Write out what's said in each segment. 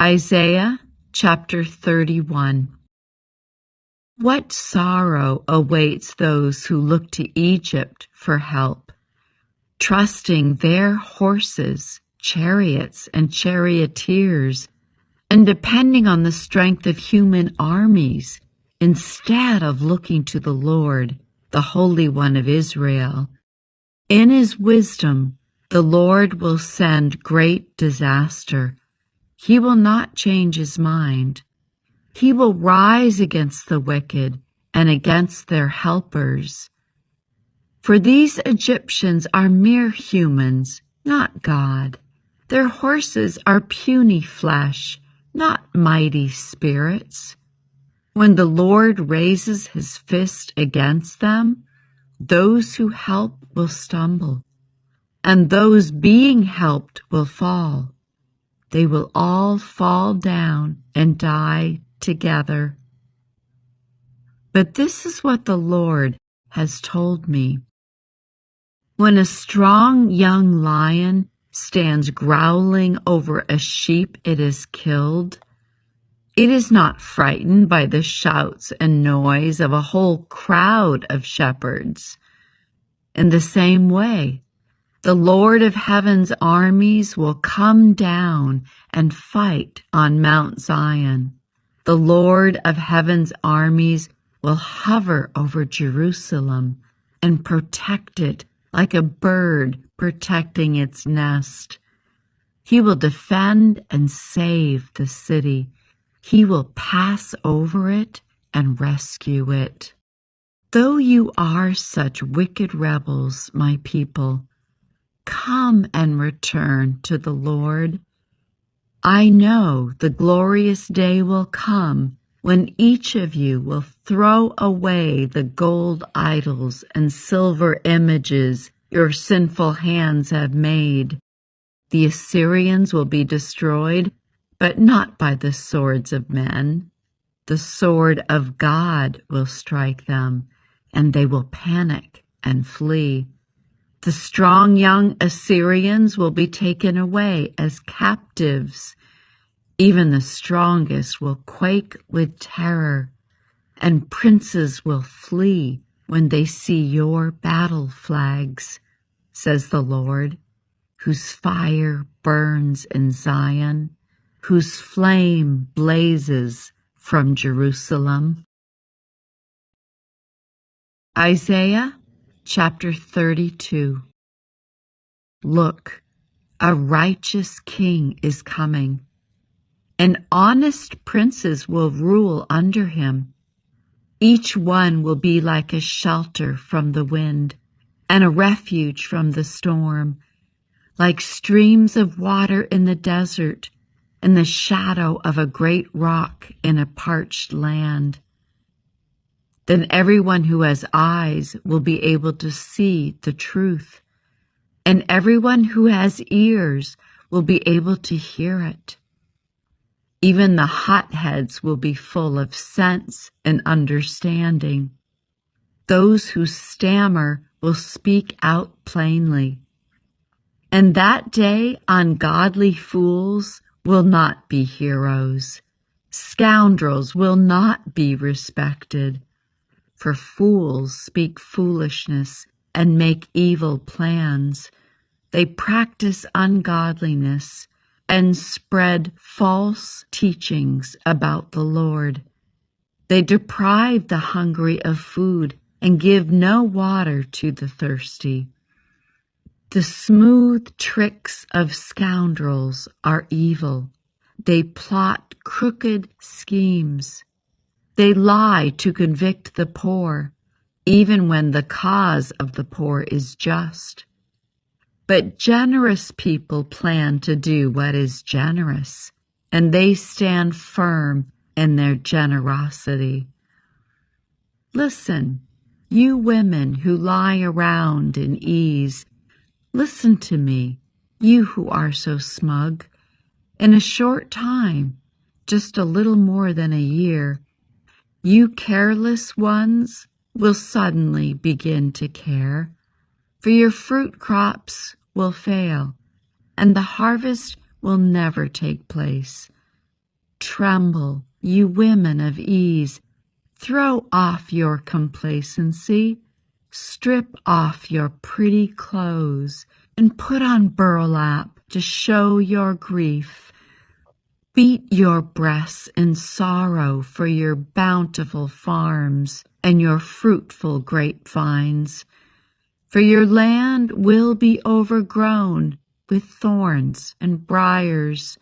Isaiah chapter 31. What sorrow awaits those who look to Egypt for help, trusting their horses, chariots, and charioteers, and depending on the strength of human armies, instead of looking to the Lord, the Holy One of Israel. In his wisdom, the Lord will send great disaster. He will not change his mind. He will rise against the wicked and against their helpers. For these Egyptians are mere humans, not God. Their horses are puny flesh, not mighty spirits. When the Lord raises his fist against them, those who help will stumble, and those being helped will fall. They will all fall down and die together. But this is what the Lord has told me. When a strong young lion stands growling over a sheep it has killed, it is not frightened by the shouts and noise of a whole crowd of shepherds. In the same way, the Lord of heaven's armies will come down and fight on Mount Zion. The Lord of heaven's armies will hover over Jerusalem and protect it like a bird protecting its nest. He will defend and save the city. He will pass over it and rescue it. Though you are such wicked rebels, my people, come and return to the Lord. I know the glorious day will come when each of you will throw away the gold idols and silver images your sinful hands have made. The Assyrians will be destroyed, but not by the swords of men. The sword of God will strike them, and they will panic and flee. The strong young Assyrians will be taken away as captives. Even the strongest will quake with terror, and princes will flee when they see your battle flags, says the Lord, whose fire burns in Zion, whose flame blazes from Jerusalem. Isaiah chapter 32. Look, a righteous king is coming, and honest princes will rule under him. Each one will be like a shelter from the wind and a refuge from the storm, like streams of water in the desert and the shadow of a great rock in a parched land. Then everyone who has eyes will be able to see the truth, and everyone who has ears will be able to hear it. Even the hotheads will be full of sense and understanding. Those who stammer will speak out plainly. And that day ungodly fools will not be heroes. Scoundrels will not be respected. For fools speak foolishness and make evil plans. They practice ungodliness and spread false teachings about the Lord. They deprive the hungry of food and give no water to the thirsty. The smooth tricks of scoundrels are evil. They plot crooked schemes. They lie to convict the poor, even when the cause of the poor is just. But generous people plan to do what is generous, and they stand firm in their generosity. Listen, you women who lie around in ease, listen to me, you who are so smug. In a short time, just a little more than a year, you careless ones will suddenly begin to care, for your fruit crops will fail, and the harvest will never take place. tremble, you women of ease. Throw off your complacency. Strip off your pretty clothes and put on burlap to show your grief. Beat your breasts in sorrow for your bountiful farms and your fruitful grapevines. For your land will be overgrown with thorns and briars.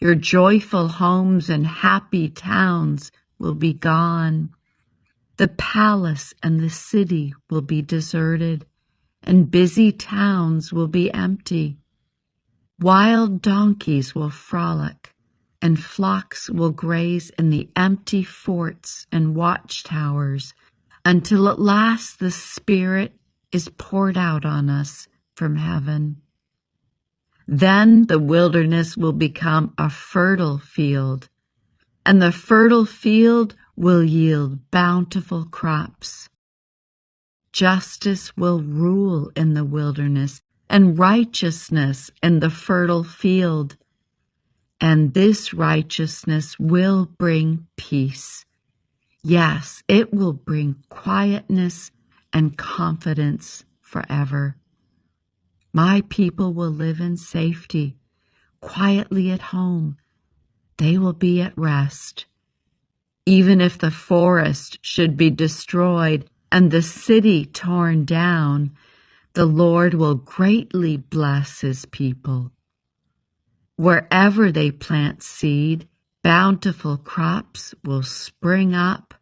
Your joyful homes and happy towns will be gone. The palace and the city will be deserted, and busy towns will be empty. Wild donkeys will frolic, and flocks will graze in the empty forts and watchtowers, until at last the Spirit is poured out on us from heaven. Then the wilderness will become a fertile field, and the fertile field will yield bountiful crops. Justice will rule in the wilderness, and righteousness in the fertile field. And this righteousness will bring peace. Yes, it will bring quietness and confidence forever. My people will live in safety, quietly at home. They will be at rest. Even if the forest should be destroyed and the city torn down, the Lord will greatly bless his people. Wherever they plant seed, bountiful crops will spring up.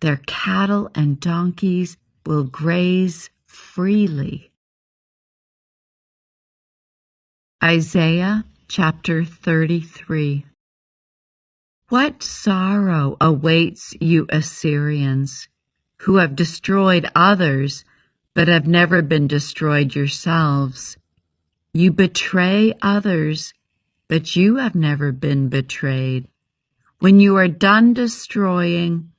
Their cattle and donkeys will graze freely. Isaiah chapter 33. What sorrow awaits you Assyrians, who have destroyed others, but have never been destroyed yourselves. You betray others, but you have never been betrayed. When you are done destroying,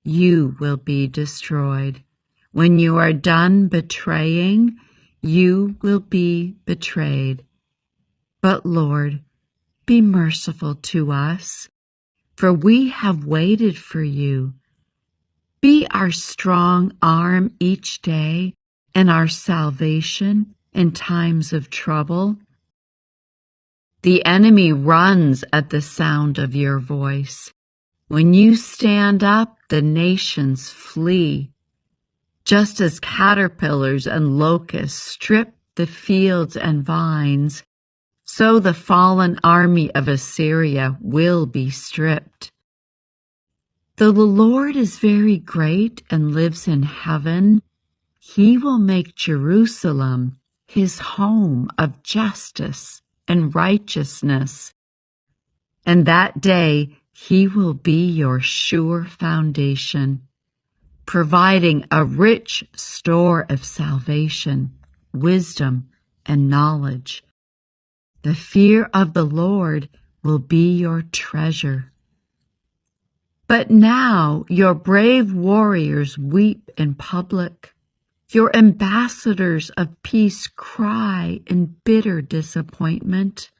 you will be destroyed. When you are done betraying, you will be betrayed. But Lord, be merciful to us, for we have waited for you. Be our strong arm each day and our salvation in times of trouble. The enemy runs at the sound of your voice. When you stand up, the nations flee. Just as caterpillars and locusts strip the fields and vines, so the fallen army of Assyria will be stripped. Though the Lord is very great and lives in heaven, he will make Jerusalem his home of justice and righteousness. And that day he will be your sure foundation, providing a rich store of salvation, wisdom, and knowledge. The fear of the Lord will be your treasure. But now your brave warriors weep in public. Your ambassadors of peace cry in bitter disappointment.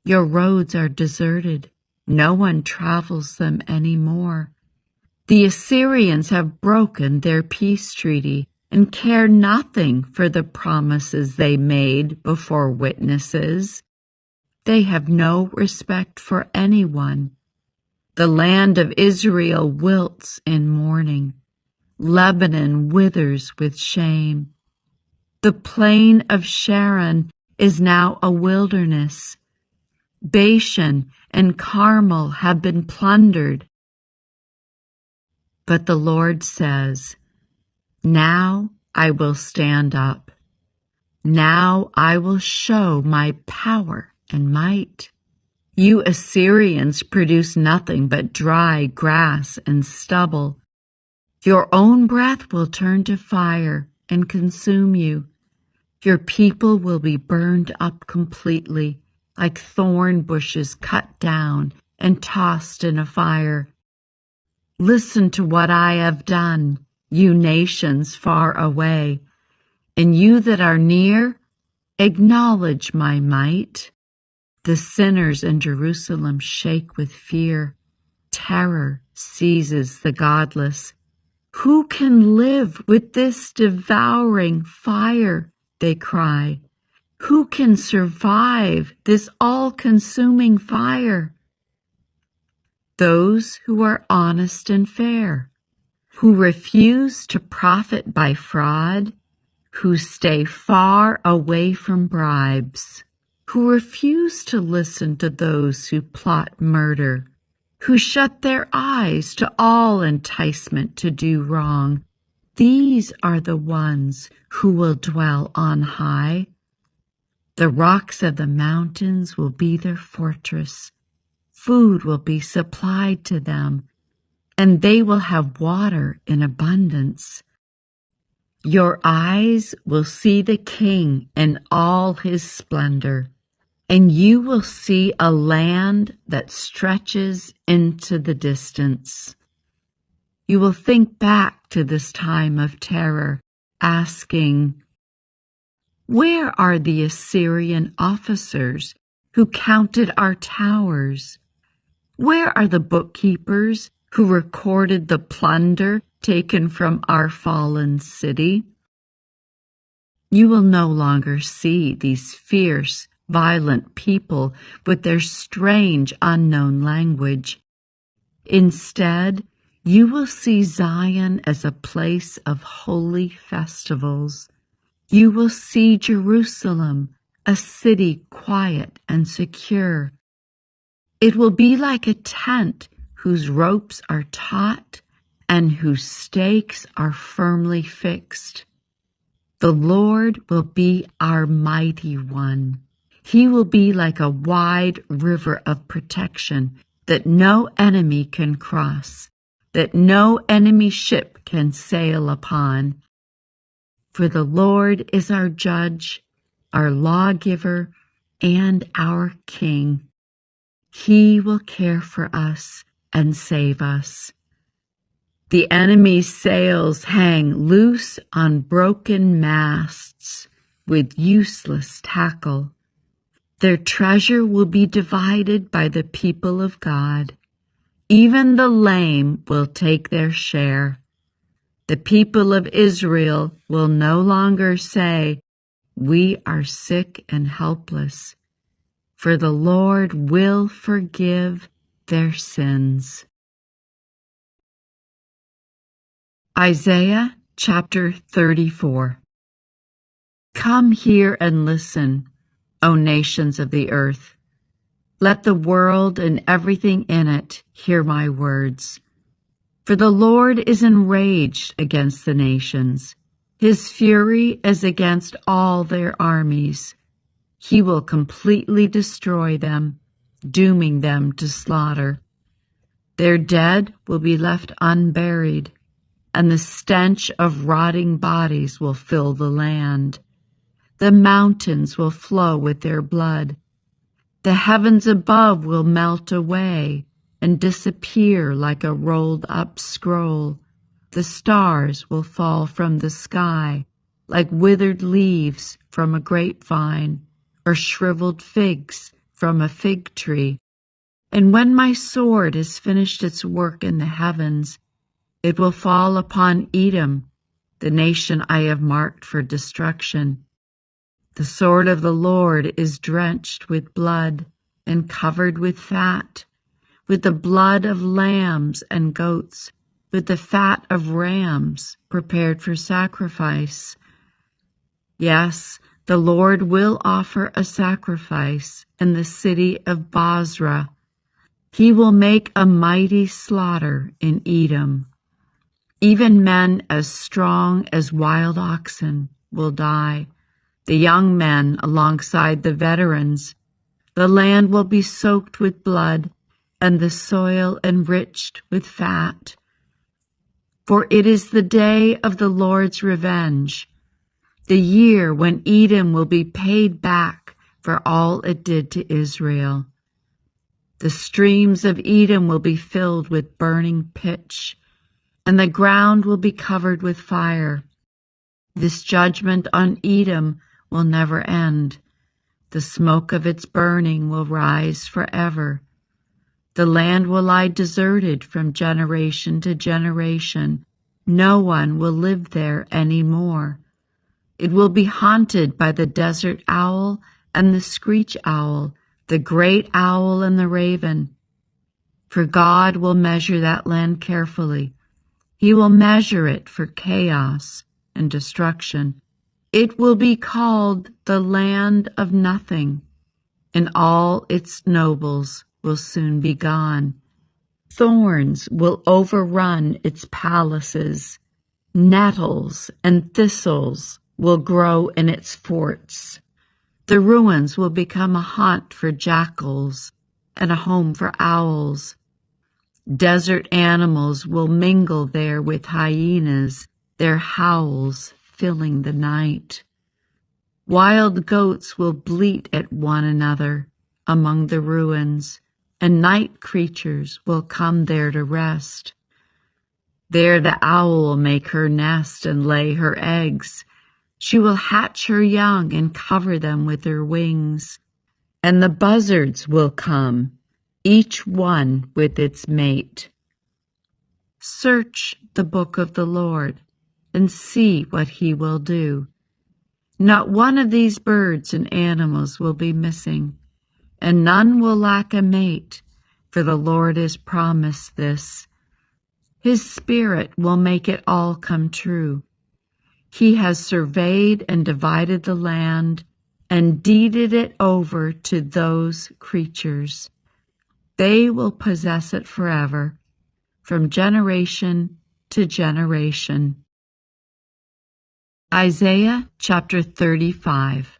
Your roads are deserted. No one travels them anymore. The Assyrians have broken their peace treaty and care nothing for the promises they made before witnesses. They have no respect for anyone. The land of Israel wilts in mourning. Lebanon withers with shame. The plain of Sharon is now a wilderness. Bashan and Carmel have been plundered. But the Lord says, "Now I will stand up. Now I will show my power and might. You Assyrians produce nothing but dry grass and stubble. Your own breath will turn to fire and consume you. Your people will be burned up completely, like thorn bushes cut down and tossed in a fire. Listen to what I have done, you nations far away, and you that are near, acknowledge my might. The sinners in Jerusalem shake with fear. Terror seizes the godless. Who can live with this devouring fire? They cry. Who can survive this all-consuming fire? Those who are honest and fair, who refuse to profit by fraud, who stay far away from bribes, who refuse to listen to those who plot murder, who shut their eyes to all enticement to do wrong. These are the ones who will dwell on high. The rocks of the mountains will be their fortress. Food will be supplied to them, and they will have water in abundance. Your eyes will see the King in all his splendor, and you will see a land that stretches into the distance. You will think back to this time of terror, asking, where are the Assyrian officers who counted our towers? Where are the bookkeepers who recorded the plunder taken from our fallen city? You will no longer see these fierce, violent people with their strange, unknown language. Instead, you will see Zion as a place of holy festivals. You will see Jerusalem, a city quiet and secure. It will be like a tent whose ropes are taut and whose stakes are firmly fixed. The Lord will be our mighty one. He will be like a wide river of protection that no enemy can cross, that no enemy ship can sail upon. For the Lord is our judge, our lawgiver, and our King. He will care for us and save us. The enemy's sails hang loose on broken masts with useless tackle. Their treasure will be divided by the people of God. Even the lame will take their share. The people of Israel will no longer say, we are sick and helpless, for the Lord will forgive their sins. Isaiah chapter 34. Come here and listen, O nations of the earth. Let the world and everything in it hear my words. For the Lord is enraged against the nations. His fury is against all their armies. He will completely destroy them, dooming them to slaughter. Their dead will be left unburied, and the stench of rotting bodies will fill the land. The mountains will flow with their blood. The heavens above will melt away and disappear like a rolled-up scroll. The stars will fall from the sky like withered leaves from a grapevine or shriveled figs from a fig tree. And when my sword has finished its work in the heavens, it will fall upon Edom, the nation I have marked for destruction. The sword of the Lord is drenched with blood and covered with fat, with the blood of lambs and goats, with the fat of rams prepared for sacrifice. Yes, the Lord will offer a sacrifice in the city of Bozrah. He will make a mighty slaughter in Edom. Even men as strong as wild oxen will die, the young men alongside the veterans. The land will be soaked with blood, and the soil enriched with fat. For it is the day of the Lord's revenge, the year when Edom will be paid back for all it did to Israel. The streams of Edom will be filled with burning pitch, and the ground will be covered with fire. This judgment on Edom will never end. The smoke of its burning will rise forever. The land will lie deserted from generation to generation. No one will live there any more. It will be haunted by the desert owl and the screech owl, the great owl and the raven. For God will measure that land carefully. He will measure it for chaos and destruction. It will be called the land of nothing, and all its nobles will soon be gone. Thorns will overrun its palaces. Nettles and thistles will grow in its forts. The ruins will become a haunt for jackals and a home for owls. Desert animals will mingle there with hyenas, their howls filling the night. Wild goats will bleat at one another among the ruins, and night creatures will come there to rest. There the owl will make her nest and lay her eggs. She will hatch her young and cover them with her wings. And the buzzards will come, each one with its mate. Search the book of the Lord and see what he will do. Not one of these birds and animals will be missing, and none will lack a mate, for the Lord has promised this. His Spirit will make it all come true. He has surveyed and divided the land and deeded it over to those creatures. They will possess it forever, from generation to generation. Isaiah chapter 35.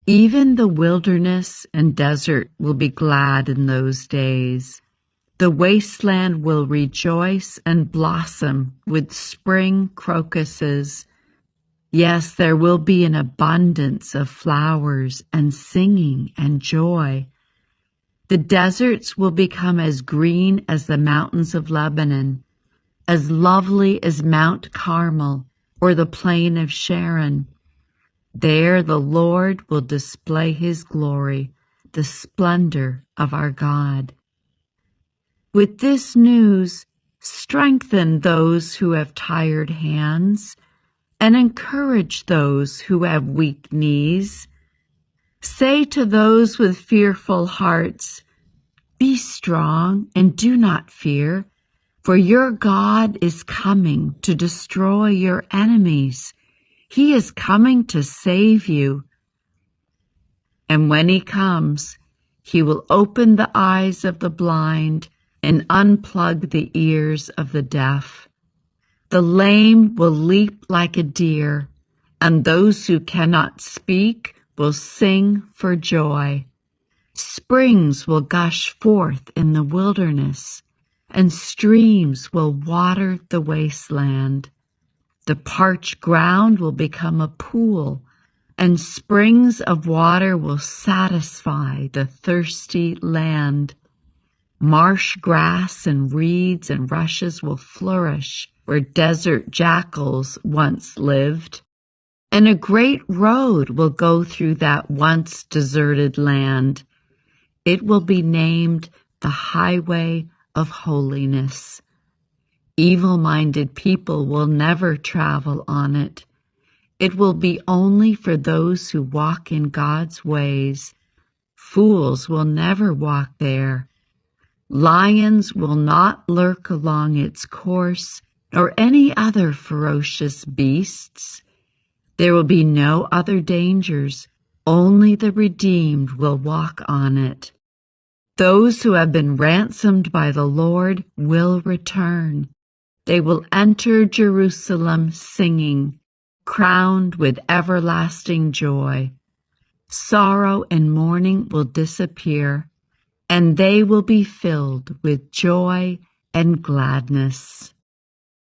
Even the wilderness and desert will be glad in those days. The wasteland will rejoice and blossom with spring crocuses. Yes, there will be an abundance of flowers and singing and joy. The deserts will become as green as the mountains of Lebanon, as lovely as Mount Carmel or the plain of Sharon. There the Lord will display his glory, the splendor of our God. With this news, strengthen those who have tired hands and encourage those who have weak knees. Say to those with fearful hearts, be strong and do not fear, for your God is coming to destroy your enemies. He is coming to save you. And when he comes, he will open the eyes of the blind and unplug the ears of the deaf. The lame will leap like a deer, and those who cannot speak will sing for joy. Springs will gush forth in the wilderness, and streams will water the wasteland. The parched ground will become a pool, and springs of water will satisfy the thirsty land. Marsh grass and reeds and rushes will flourish where desert jackals once lived, and a great road will go through that once deserted land. It will be named the Highway of Holiness. Evil-minded people will never travel on it. It will be only for those who walk in God's ways. Fools will never walk there. Lions will not lurk along its course, or any other ferocious beasts. There will be no other dangers. Only the redeemed will walk on it. Those who have been ransomed by the Lord will return. They will enter Jerusalem singing, crowned with everlasting joy. Sorrow and mourning will disappear, and they will be filled with joy and gladness.